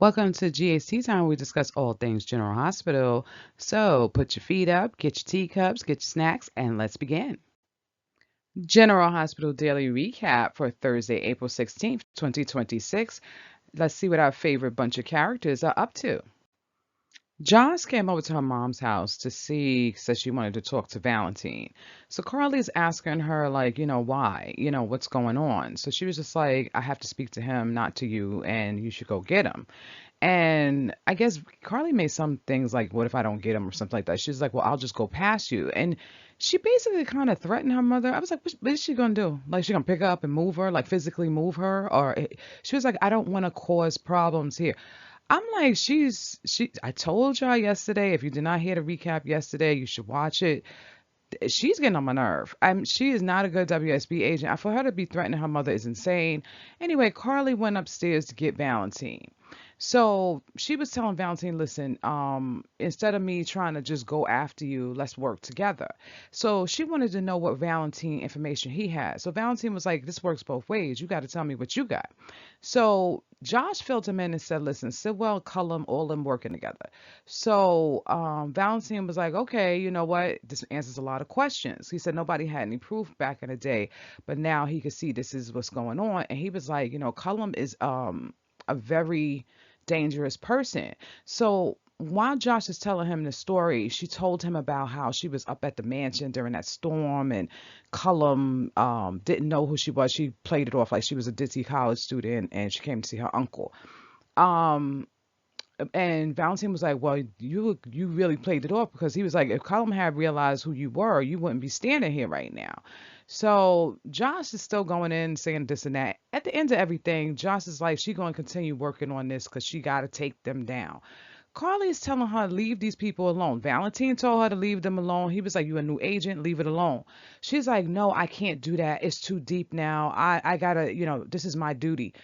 Welcome to GAC Time. We discuss all things General Hospital. So put your feet up, get your teacups, get your snacks, and let's begin. General Hospital Daily Recap for Thursday, April 16th, 2026. Let's see what our favorite bunch of characters are up to. Joss came over to her mom's house to see, said she wanted to talk to Valentine. So Carly's asking her, like, why? What's going on? So she was just like, I have to speak to him, not to you, and you should go get him. And I guess Carly made some things like, what if I don't get him or something like that? She's like, well, I'll just go past you. And she basically kind of threatened her mother. I was like, what is she going to do? Like, she going to pick her up and move her, like physically move her? She was like, I don't want to cause problems here. I'm like, I told y'all yesterday, if you did not hear the recap yesterday, you should watch it. She's getting on my nerve. She is not a good WSB agent. For her to be threatening her mother is insane. Anyway, Carly went upstairs to get Valentine. So she was telling Valentine, listen, instead of me trying to just go after you, let's work together. So she wanted to know what Valentine information he had. So Valentine was like, this works both ways. You got to tell me what you got. So Josh filled him in and said, listen, Sidwell, Cullum, all them working together. So Valentine was like, okay, you know what? This answers a lot of questions. He said nobody had any proof back in the day, but now he could see this is what's going on. And he was like, Cullum is a very dangerous person. So while Josh is telling him the story, she told him about how she was up at the mansion during that storm, and Cullum didn't know who she was. She played it off like she was a Dizzy College student, and she came to see her uncle. Um, and Valentine was like, "Well, you really played it off because he was like, if Cullum had realized who you were, you wouldn't be standing here right now." So Josh is still going in saying this and that. At the end of everything, Josh is like, she going to continue working on this because she got to take them down. Carly is telling her leave these people alone. Valentine told her to leave them alone. He was like, "You a new agent, leave it alone." She's like, "No, I can't do that. It's too deep now. I gotta, this is my duty."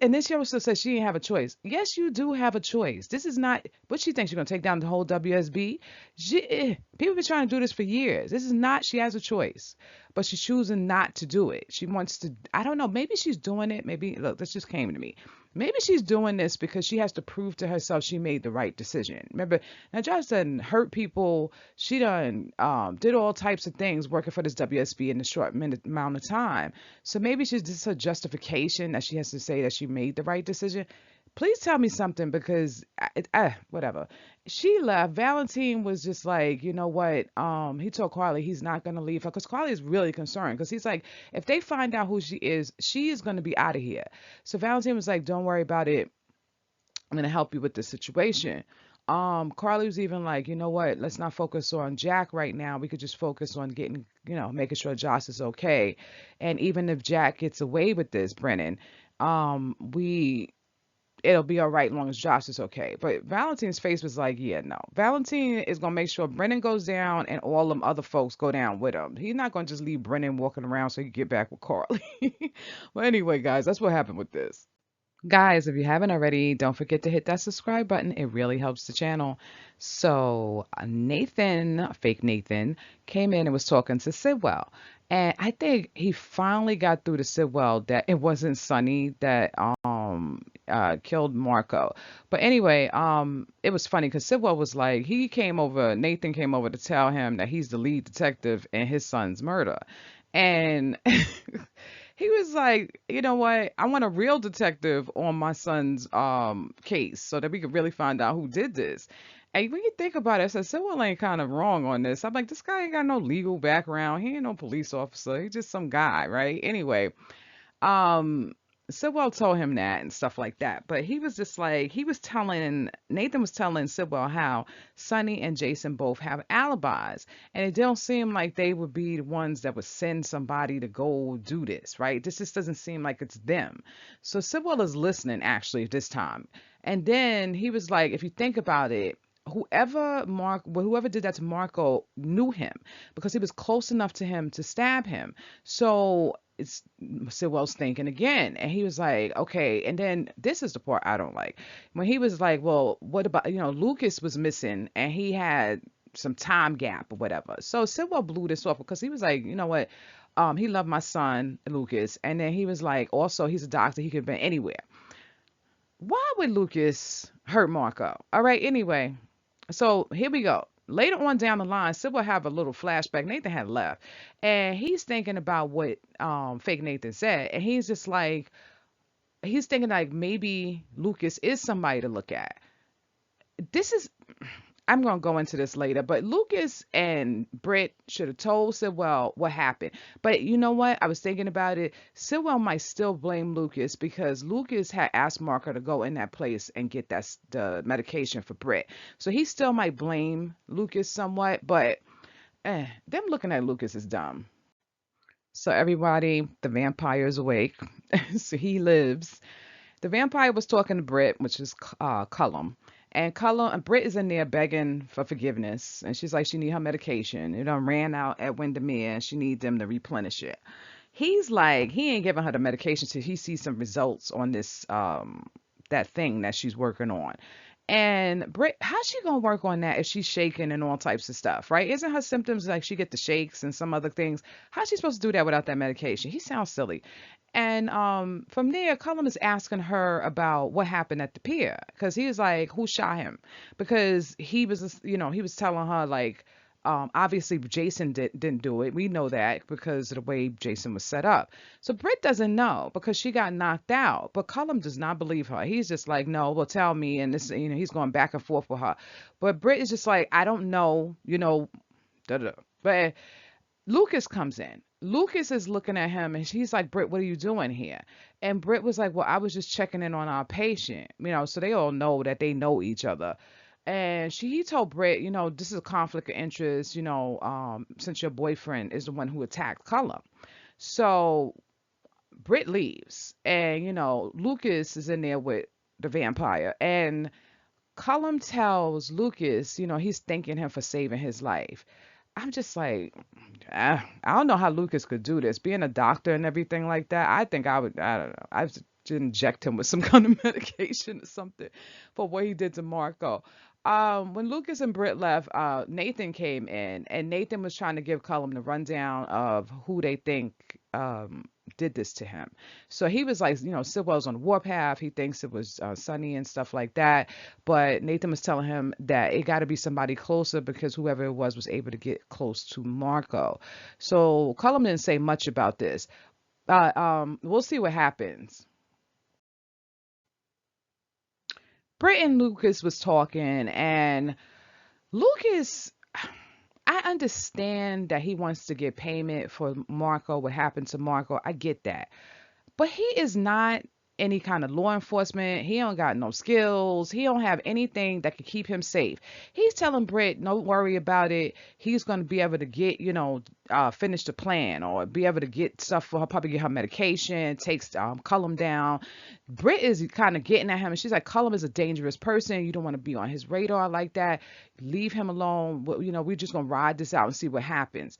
And then she also says she didn't have a choice. Yes, you do have a choice. This is not what she thinks you're gonna take down the whole WSB. People have been trying to do this for years. This is not. She has a choice, but she's choosing not to do it. She wants to. I don't know. Maybe she's doing it. Maybe look. This just came to me. Maybe she's doing this because she has to prove to herself she made the right decision. Remember, now Josh done hurt people. She done did all types of things working for this WSB in a short minute amount of time. So maybe she's just a justification that she has to say that she made the right decision. Please tell me something because whatever. She left. Valentine was just like, you know what? He told Carly he's not gonna leave her because Carly is really concerned because he's like, if they find out who she is gonna be out of here. So Valentine was like, don't worry about it. I'm gonna help you with the situation. Carly was even like, you know what? Let's not focus on Jack right now. We could just focus on getting, making sure Josh is okay. And even if Jack gets away with this, Brennan, we it'll be all right as long as Josh is okay. But Valentine's face was like, yeah, no. Valentine is gonna make sure Brennan goes down and all them other folks go down with him. He's not gonna just leave Brennan walking around so he can get back with Carly. Well, anyway, guys, that's what happened with this. Guys, if you haven't already, don't forget to hit that subscribe button. It really helps the channel. So Nathan, fake Nathan, came in and was talking to Sidwell. And I think he finally got through to Sidwell that it wasn't Sonny that killed Marco. But anyway, it was funny because Sidwell was like, Nathan came over to tell him that he's the lead detective in his son's murder. And he was like, you know what? I want a real detective on my son's case so that we could really find out who did this. And when you think about it, I said, Sewell ain't kind of wrong on this. I'm like, this guy ain't got no legal background. He ain't no police officer. He's just some guy, right? Anyway, um, Sewell told him that and stuff like that. But he was just like, Nathan was telling Sewell how Sonny and Jason both have alibis. And it don't seem like they would be the ones that would send somebody to go do this, right? This just doesn't seem like it's them. So Sewell is listening actually this time. And then he was like, if you think about it, whoever did that to Marco knew him because he was close enough to him to stab him. So it's Sitwell's thinking again, and he was like, okay. And then this is the part I don't like when he was like, well, what about Lucas was missing and he had some time gap or whatever. So Sitwell blew this off because he was like, you know what? He loved my son Lucas, and then he was like, also he's a doctor, he could have been anywhere. why would Lucas hurt Marco? All right, anyway, so here we go. Later on down the line, Sid will have a little flashback. Nathan had left, and he's thinking about what fake Nathan said, and he's thinking like maybe Lucas is somebody to look at. This is I'm gonna go into this later, but Lucas and Britt should have told Sitwell what happened. But you know what? I was thinking about it. Sitwell might still blame Lucas because Lucas had asked Marco to go in that place and get the medication for Britt. So he still might blame Lucas somewhat, but them looking at Lucas is dumb. So everybody, the vampire's awake. So he lives. The vampire was talking to Britt, which is Cullum. And Cullum and Britt is in there begging for forgiveness. And she's like, she need her medication. It done ran out at Windermere and she need them to replenish it. He's like, he ain't giving her the medication till he sees some results on this that thing that she's working on. And Britt, how's she gonna work on that if she's shaking and all types of stuff, right? Isn't her symptoms like she get the shakes and some other things? How's she supposed to do that without that medication? He sounds silly. And from there, Cullen is asking her about what happened at the pier because he was like, "Who shot him?" Because he was, he was telling her like, obviously Jason didn't do it. We know that because of the way Jason was set up. So Britt doesn't know because she got knocked out. But Cullum does not believe her. He's just like, no, well, tell me. And this, he's going back and forth with her. But Britt is just like, I don't know, da da. But Lucas comes in. Lucas is looking at him and she's like, Britt, what are you doing here? And Britt was like, well, I was just checking in on our patient, so they all know that they know each other. And he told Britt, this is a conflict of interest, since your boyfriend is the one who attacked Cullum. So Britt leaves and, Lucas is in there with the vampire. And Cullum tells Lucas, he's thanking him for saving his life. I'm just like, I don't know how Lucas could do this. Being a doctor and everything like that, I think I don't know. I would inject him with some kind of medication or something for what he did to Marco. When Lucas and Britt left, Nathan came in, and Nathan was trying to give Cullum the rundown of who they think did this to him. So he was like, Sitwell's on the warpath. He thinks it was Sonny and stuff like that. But Nathan was telling him that it got to be somebody closer because whoever it was able to get close to Marco. So Cullum didn't say much about this. We'll see what happens. Britt and Lucas was talking, and Lucas, I understand that he wants to get payment for Marco, what happened to Marco. I get that. But he is not any kind of law enforcement. He don't got no skills. He don't have anything that could keep him safe. He's telling Britt, don't worry about it. He's going to be able to get, finish the plan or be able to get stuff for her, probably get her medication, takes Cullum down. Britt is kind of getting at him and she's like, Cullum is a dangerous person. You don't want to be on his radar like that. Leave him alone. We're just going to ride this out and see what happens.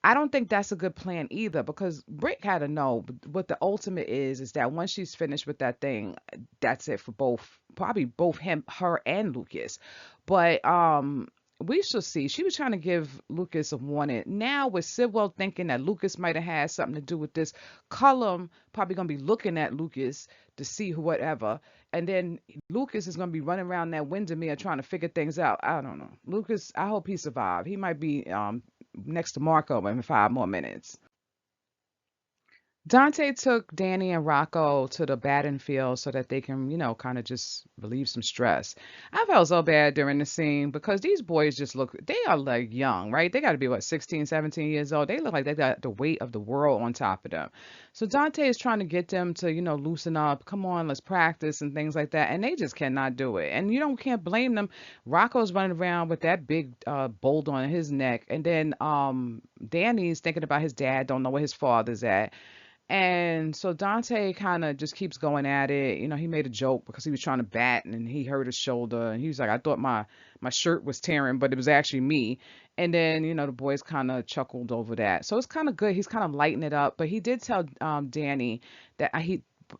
I don't think that's a good plan either because Britt had to know what the ultimate is that once she's finished with that thing, that's it for probably both her and Lucas. But we shall see. She was trying to give Lucas a warning. Now with Sidwell thinking that Lucas might have had something to do with this, Cullum probably gonna be looking at Lucas to see who whatever. And then Lucas is gonna be running around that Windermere trying to figure things out. I don't know. Lucas, I hope he survived. He might be next to Marco in 5 more minutes. Dante took Danny and Rocco to the batting field so that they can, kind of just relieve some stress. I felt so bad during the scene because these boys just look, they are like young, right? They got to be, what, 16, 17 years old. They look like they got the weight of the world on top of them. So Dante is trying to get them to, loosen up. Come on, let's practice and things like that. And they just cannot do it. And can't blame them. Rocco's running around with that big boulder on his neck. And then Danny's thinking about his dad, don't know where his father's at. And so Dante kind of just keeps going at it. He made a joke because he was trying to bat and he hurt his shoulder. And he was like, I thought my shirt was tearing, but it was actually me. And then, the boys kind of chuckled over that. So it's kind of good. He's kind of lighting it up. But he did tell Danny that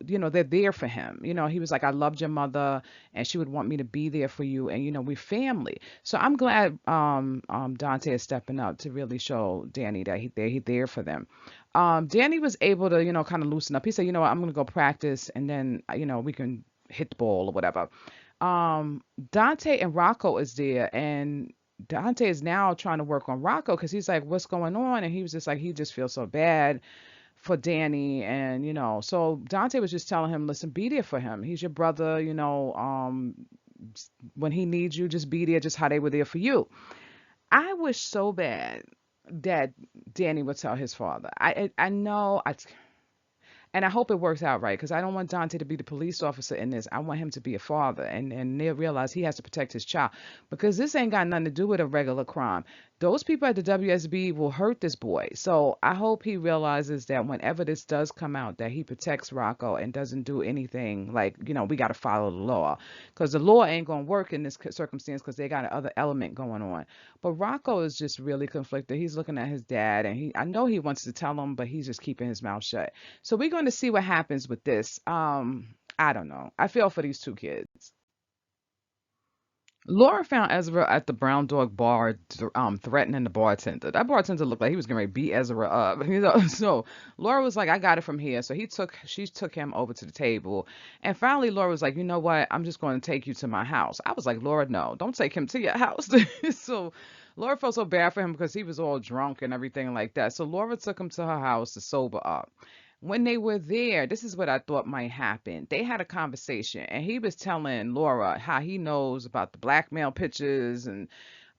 they're there for him. He was like, I loved your mother and she would want me to be there for you. And, we're family. So I'm glad Dante is stepping up to really show Danny that he's there for them. Danny was able to, kind of loosen up. He said, I'm going to go practice and then, we can hit the ball or whatever. Dante and Rocco is there, and Dante is now trying to work on Rocco because he's like, what's going on? And he was just like, he just feels so bad for Danny, and so Dante was just telling him, listen, be there for him. He's your brother, when he needs you, just be there, just how they were there for you. I wish so bad that Danny would tell his father. I know and I hope it works out right because I don't want Dante to be the police officer in this. I want him to be a father and they realize he has to protect his child because this ain't got nothing to do with a regular crime. Those people at the WSB will hurt this boy. So I hope he realizes that whenever this does come out, that he protects Rocco and doesn't do anything like, we got to follow the law because the law ain't going to work in this circumstance because they got another element going on. But Rocco is just really conflicted. He's looking at his dad and I know he wants to tell him, but he's just keeping his mouth shut. So we're going to see what happens with this. I don't know. I feel for these two kids. Laura found Ezra at the Brown Dog bar, threatening the bartender. That bartender looked like he was going to beat Ezra up. So Laura was like, "I got it from here." So she took him over to the table, and finally Laura was like, "You know what? I'm just going to take you to my house." I was like, "Laura, no, don't take him to your house." So Laura felt so bad for him because he was all drunk and everything like that. So Laura took him to her house to sober up. When they were there, this is what I thought might happen. They had a conversation, and he was telling Laura how he knows about the blackmail pictures and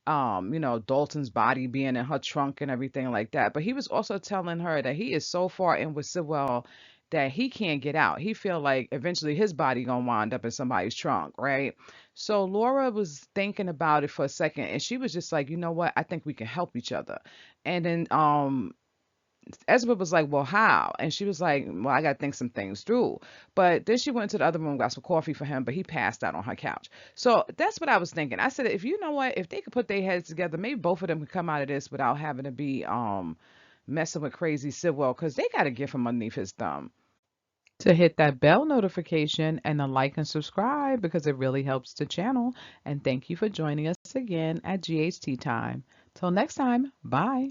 Dalton's body being in her trunk and everything like that. But he was also telling her that he is so far in with Sewell that he can't get out. He feel like eventually his body gonna wind up in somebody's trunk, right? So Laura was thinking about it for a second, and she was just like, you know what? I think we can help each other. And then Ezra was like, well, how? And she was like, well, I got to think some things through. But then she went to the other room, got some coffee for him, but he passed out on her couch. So that's what I was thinking. I said, if you know what, if they could put their heads together, maybe both of them could come out of this without having to be messing with crazy Sidwell, because they got to get from underneath his thumb. To hit that bell notification and to like and subscribe because it really helps the channel. And thank you for joining us again at GHT Time. Till next time, bye.